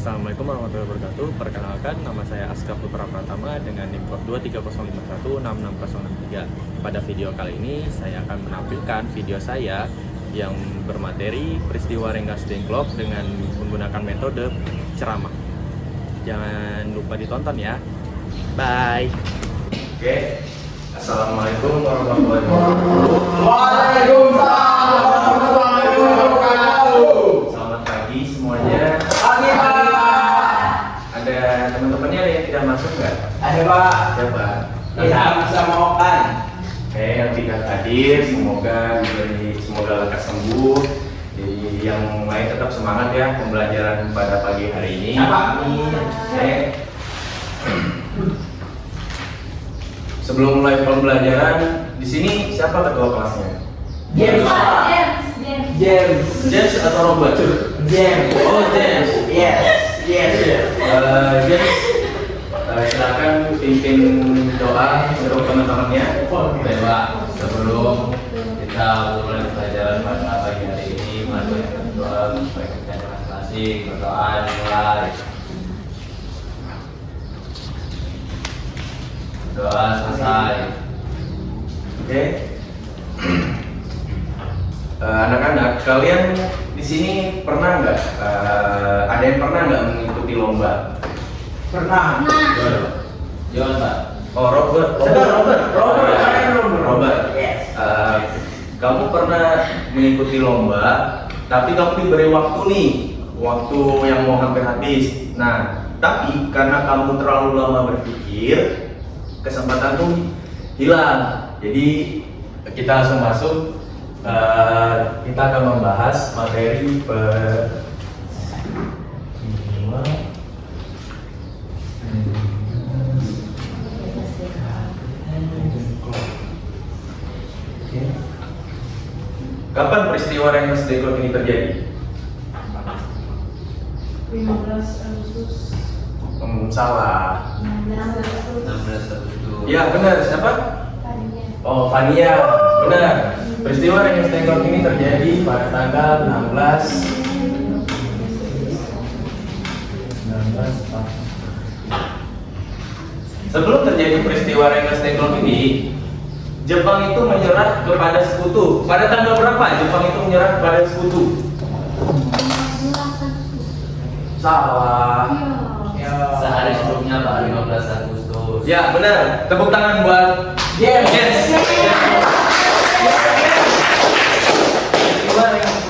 Assalamualaikum warahmatullahi wabarakatuh. Perkenalkan, nama saya Aska Putra Pratama dengan NIM kode 23051-66063. Pada video kali ini, saya akan menampilkan video saya yang bermateri peristiwa Rengas Dengklok dengan menggunakan metode ceramah. Jangan lupa ditonton ya. Bye. Oke. Assalamualaikum warahmatullahi wabarakatuh. Waalaikumsalam warahmatullahi wabarakatuh. Selamat pagi semuanya. Pagi Pak. Ada teman-temannya yang tidak masuk nggak? Ada Pak. Siapa? Tidak bisa makan. Oke, yang tidak hadir semoga lekas sembuh. Jadi yang lain tetap semangat ya pembelajaran pada pagi hari ini. Amin. Oke. Sebelum mulai pembelajaran, di sini siapa ketua kelasnya? James. James. James atau Robert? James. Oh, James. Yes. Yes. James, silakan pimpin doa untuk teman-temannya. Baik Pak, sebelum kita mulai pelajaran pada pagi hari ini, mari kita berdoa supaya kita masing-masing berdoa dimulai. Doa selesai. Oke. Anak-anak, kalian di sini pernah nggak? Ada yang pernah nggak mengikuti lomba? Pernah. Jangan Pak. Oh, Robert. Yes. Kamu pernah mengikuti lomba, tapi kamu diberi waktu nih, waktu yang mau hampir habis. Nah, tapi karena kamu terlalu lama berpikir, kesempatan tuh hilang. Jadi kita langsung masuk. Kita akan membahas materi Kapan peristiwa Rengas Dengklok ini terjadi? 15 Agustus. Salah. 16 Agustus. Ya benar, siapa? Oh, Fania. Benar. Peristiwa Rengas Dengklok ini terjadi pada tanggal 16 Sebelum terjadi peristiwa Rengas Dengklok ini, Jepang itu menyerah kepada sekutu. Pada tanggal berapa Jepang itu menyerah kepada sekutu? Salah. Sehari sebelumnya Pak, 15 Agustus. Ya benar. Tepuk tangan buat James. Yes.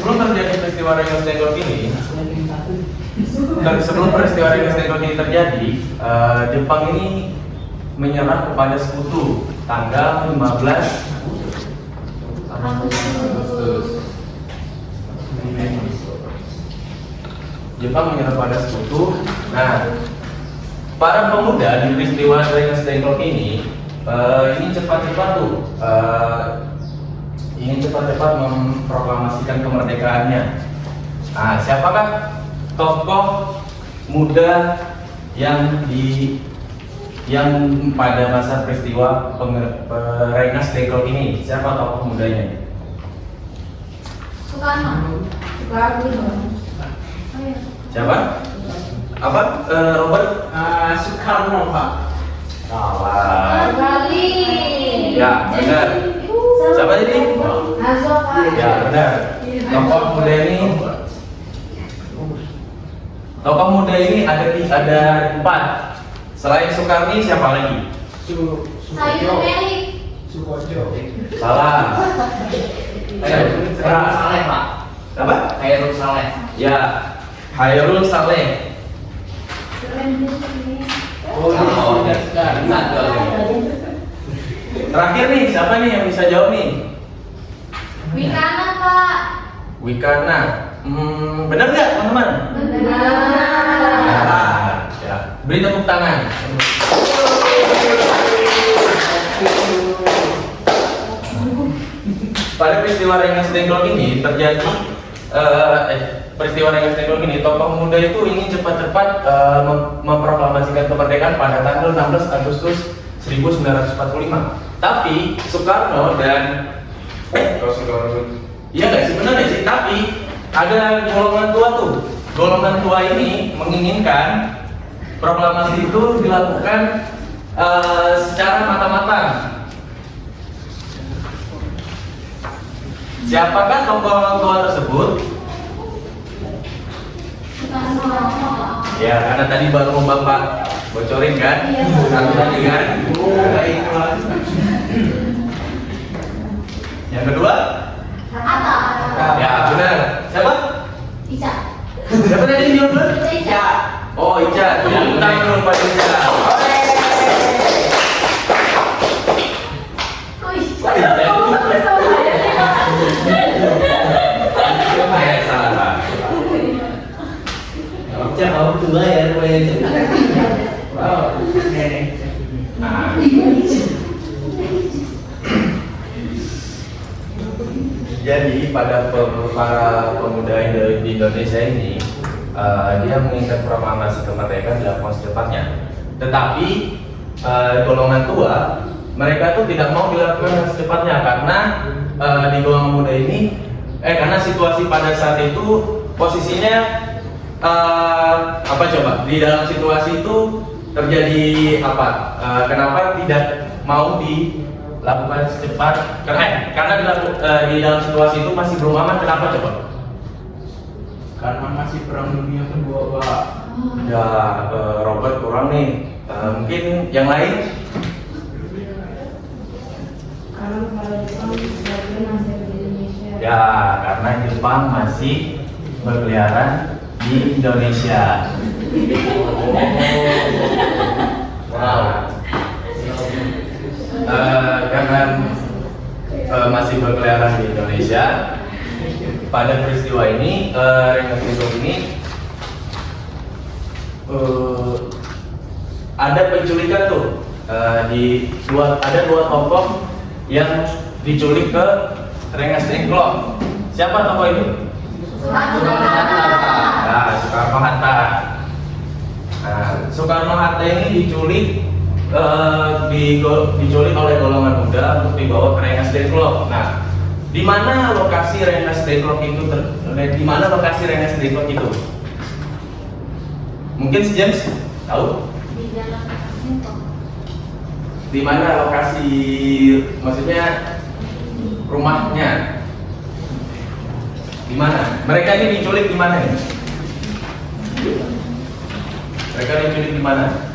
Sebelum terjadi peristiwa Rengas Dengklok ini, sebelum peristiwa Rengas Dengklok ini terjadi, Jepang ini menyerah kepada sekutu tanggal 15 Agustus. Jepang menyerah pada sekutu. Nah, para pemuda di peristiwa Rengas Dengklok ini ingin cepat-cepat memproklamasikan kemerdekaannya. Nah, siapakah tokoh muda yang pada masa peristiwa Rengas Dengklok ini? Siapa tokoh mudanya? Soekarno. Siapa? Apa? Robert? Soekarno Pak. Salah. Kali. Ya, benar. Siapa jadi? Ya, benar. Tokoh muda ini ada 4. Selain Soekarno siapa lagi? Sayur Meli. Sukojo. Salah. Khairul Saleh Pak. Apa? Khairul Saleh. Ya, Khairul Saleh. Oh, satu lagi. Terakhir nih, siapa nih yang bisa jawab nih? Wikana Pak. Wikana. Benar nggak teman-teman? Benar. Ya. Beri tepuk tangan. Pada peristiwa Rengas Dengklok ini terjadi peristiwa Rengas Dengklok ini, tokoh muda itu ingin cepat-cepat memproklamasikan kemerdekaan pada tanggal 16 Agustus 1945. Tapi Soekarno dan iya nggak sih, benar nggak sih? Tapi ada golongan tua tuh golongan tua ini menginginkan proklamasi itu dilakukan secara matang-matang. Siapakah tokoh tua tersebut? Ya, karena tadi baru Bapak bocorin kan? Satu tadi kan? Baiklah. Yang kedua? Atta. Ya, benar. Siapa? Ica. Siapa tadi yang dulu? Ica. Oh, Ica. Tepuk tangan dulu Pak Ica. Salah. Cak kamu tua ya, rupanya Cak. Wow. Nenek. Nah. Jadi pada para pemuda di Indonesia ini, dia menginginkan proklamasi kemerdekaan dilakukan secepatnya. Tetapi golongan tua, mereka tuh tidak mau dilakukan secepatnya karena di golongan muda ini, karena situasi pada saat itu posisinya apa coba? Di dalam situasi itu terjadi apa? Kenapa tidak mau dilakukan secepat? Karena di dalam situasi itu masih belum aman. Kenapa coba? Karena masih perang dunia kedua, Pak. Ya, Robert kurang nih. Mungkin yang lain? Karena kalau Jepang sebagian masih di Indonesia. Ya, karena Jepang masih berkeliaran di Indonesia. Wow. Karena masih berkeliaran di Indonesia, pada peristiwa ini, Rengas Dengklok ini ada penculikan tuh. Ada dua tokoh yang diculik ke Rengas Dengklok. Siapa tokoh itu? Nah, Soekarno-Hatta. Nah, Soekarno-Hatta ini diculik oleh golongan muda untuk dibawa ke Rengas Dengklok. Nah, di mana lokasi Rengas Dengklok itu? Di mana lokasi Rengas Dengklok itu? Mungkin si James tahu? Di dalam Dengklok. Di mana lokasi, maksudnya rumahnya? Di mana? Mereka ini diculik di mana ini? Mereka diculik di mana?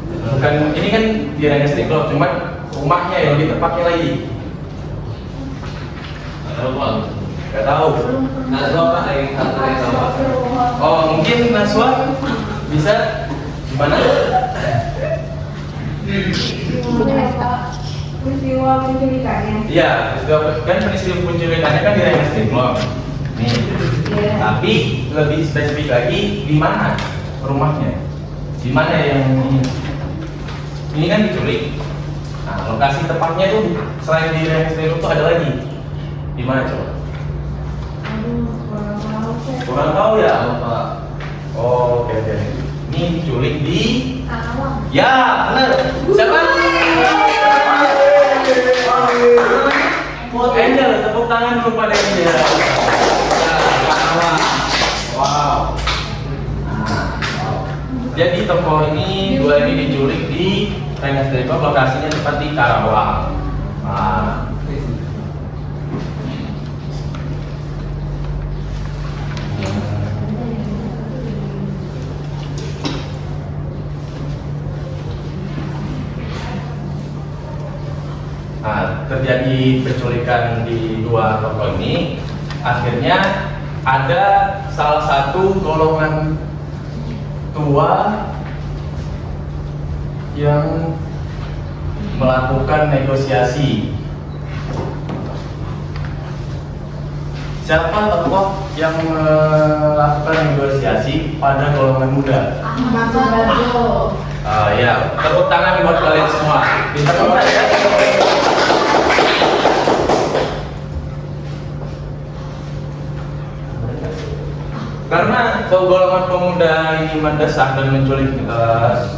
Bukan, ini kan di Rengas Dengklok, cuman rumahnya yang lebih tepatnya lagi. Gak tahu. Nazwa Pak, yang satu yang sama. Oh, mungkin Naswa bisa di mana? Peristiwa penculikannya. Iya, kan peristiwa penculikannya kan di Rengas Dengklok. Nih. Iya. Tapi lebih spesifik lagi di mana rumahnya? Di mana yang ini kan diculik. Nah, lokasi tepatnya itu selain di Rengas Dengklok itu ada lagi. Di mana coba? Aduh, kurang tahu saya. Kurang tahu ya? Pak. Oh, oke. Ini diculik di Karawang. ya, benar. Siapa? Angel, tepuk tangan dulu pada Angel. Wow. Jadi tokoh ini dua ini diculik di Rengas Dengklok, lokasinya tepat di Karawang. Nah. Nah, terjadi penculikan di dua tokoh ini. Akhirnya ada salah satu golongan tua yang melakukan negosiasi. Siapa tokoh yang melakukan negosiasi pada golongan muda? Ahmad Subarjo. Ya, tepuk tangan buat kalian semua. Bisa mulai ya. Karena golongan pemuda ini mendesak dan menculik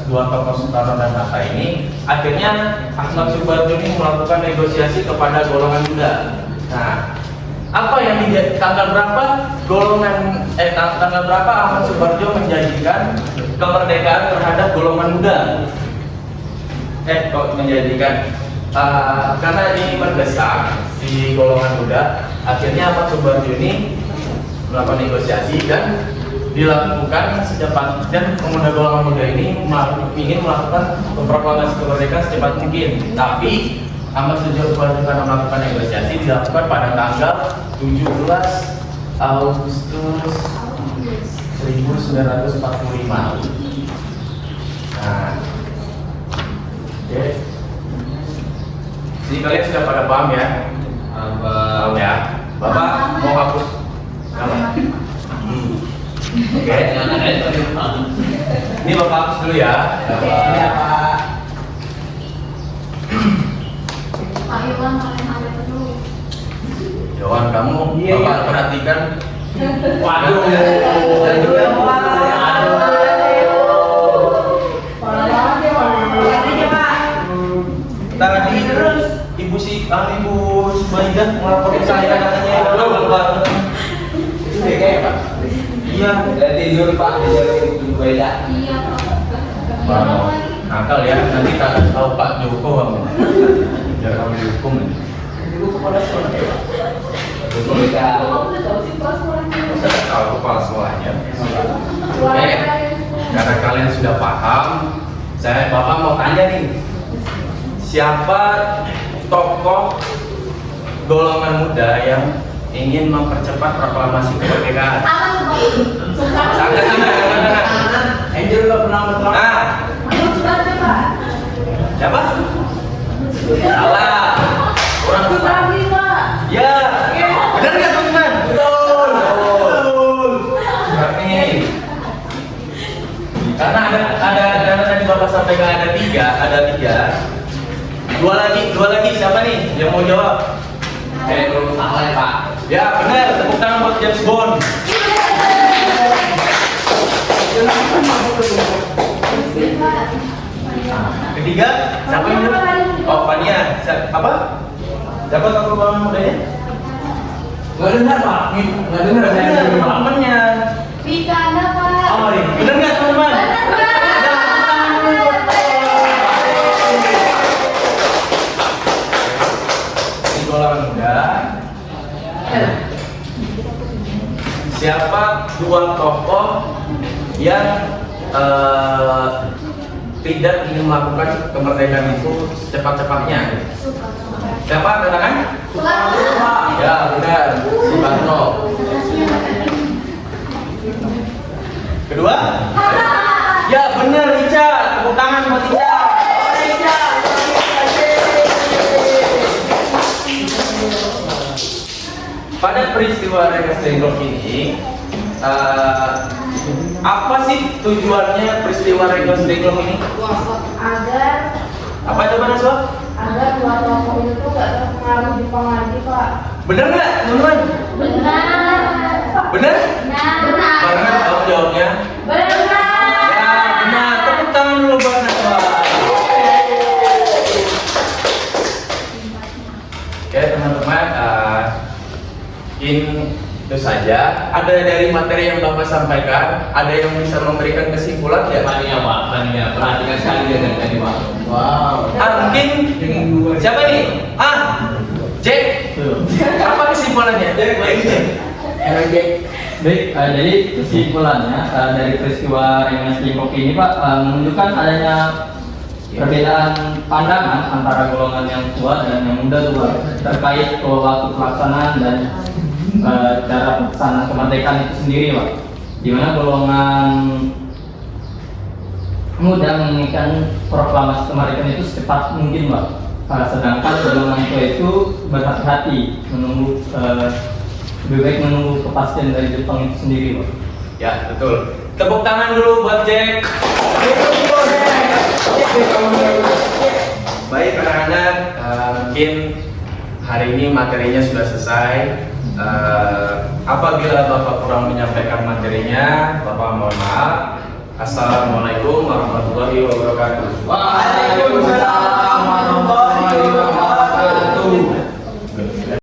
dua tokoh Soekarno dan Hatta ini, akhirnya Ahmad Subarjo ini melakukan negosiasi kepada golongan muda. Nah, Apa yang tanggal berapa tanggal berapa Ahmad Subarjo menjanjikan kemerdekaan terhadap golongan muda? Kok menjanjikan? Karena ini mendesak di golongan muda, akhirnya Ahmad Subarjo ini melakukan negosiasi dan dilakukan secepat, dan pemuda golongan muda ini ingin melakukan proklamasi kemerdekaan secepat mungkin. Tapi Ahmad Subarjo karena melakukan negosiasi dilakukan pada tanggal 17 Agustus 1945. Nah, oke. Jadi kalian sudah pada paham ya? Paham ya? Bapak mau hapus nama? Oke. Ini Bapak hapus dulu ya. Ini apa? Pak Iwan paling ada terus. Jawan kamu, Bapak perhatikan. Waduh. Tadi Ibu Subaidah melapor ke saya katanya itu deh kayak Pak. Iya. Tidur Pak, tidur beda. Iya, Pak. Wow. Nakal ya, nanti tak tahu Pak Joko kamu. Biar kamu dihukum nih. Dulu kepala sekolah ya Pak. Kamu udah tahu sih kelas sekolahnya. Saya tahu kepala sekolahnya. Oke. Karena kalian sudah paham, Bapak mau tanya nih. Siapa tokoh golongan muda yang ingin mempercepat proklamasi kemerdekaan? Sangat. Angel nggak pernah berterang. Nah, siapa? Salah. Orang tua. Ya. Benar nggak teman-teman? Betul. Berarti karena ada tadi Bapak sampaikan ada tiga. Dua lagi siapa nih yang mau jawab? Belum salah ya Pak. Ya benar, tepuk tangan buat James Bond. Ketiga, siapa yang dulu? Oh, Fania. Apa? Siapa tokoh golongan mudanya? Nggak dengar Pak. Nggak dengar saya Benar, dengar, Pak. temennya. Bisa ada, Pak. Oh, iya. Benar nggak teman-teman? Di golongan muda. Siapa dua tokoh yang tidak ingin melakukan kemerdekaan itu secepat-cepatnya? Siapa katakan? Ya benar, Soekarno. Kedua? Ya benar, Ica. Tepuk tangan buat Ica. Pada peristiwa Rengas Dengklok ini, apa sih tujuannya peristiwa Rengas Dengklok ini? Agar Apa coba Naswa? agar dua tokoh itu tuh gak terpengaruh di pengaji, Pak. Benar nggak, teman-teman? Benar. Benar? Benar. Benar, kamu jawabnya. Benar. Ya, benar. Tepuk tangan dulu buat Naswa. Oke, teman-teman, itu saja. Ada dari materi yang Bapak sampaikan, ada yang bisa memberikan kesimpulan ya? Fania Pak, Fania. Perhatikan sekali dengan tadi Pak. Wow. Mungkin siapa nih? Jack. Apa kesimpulannya? Jack. Baik, jadi kesimpulannya dari peristiwa Rengas Dengklok ini Pak menunjukkan adanya perbedaan pandangan antara golongan yang tua dan yang muda tuh Pak, terkait waktu pelaksanaan dan cara pelaksanaan kemerdekaan itu sendiri Pak. Di mana golongan muda menginginkan proklamasi kemerdekaan itu secepat mungkin Pak. Sedangkan golongan tua itu berhati-hati menunggu lebih baik menunggu kepastian dari Jepang itu sendiri Pak. Ya, betul. Tepuk tangan dulu buat Jack. Baik anak-anak, mungkin hari ini materinya sudah selesai. Apabila Bapak kurang menyampaikan materinya, Bapak mohon maaf. Assalamualaikum warahmatullahi wabarakatuh. Waalaikumsalam warahmatullahi wabarakatuh.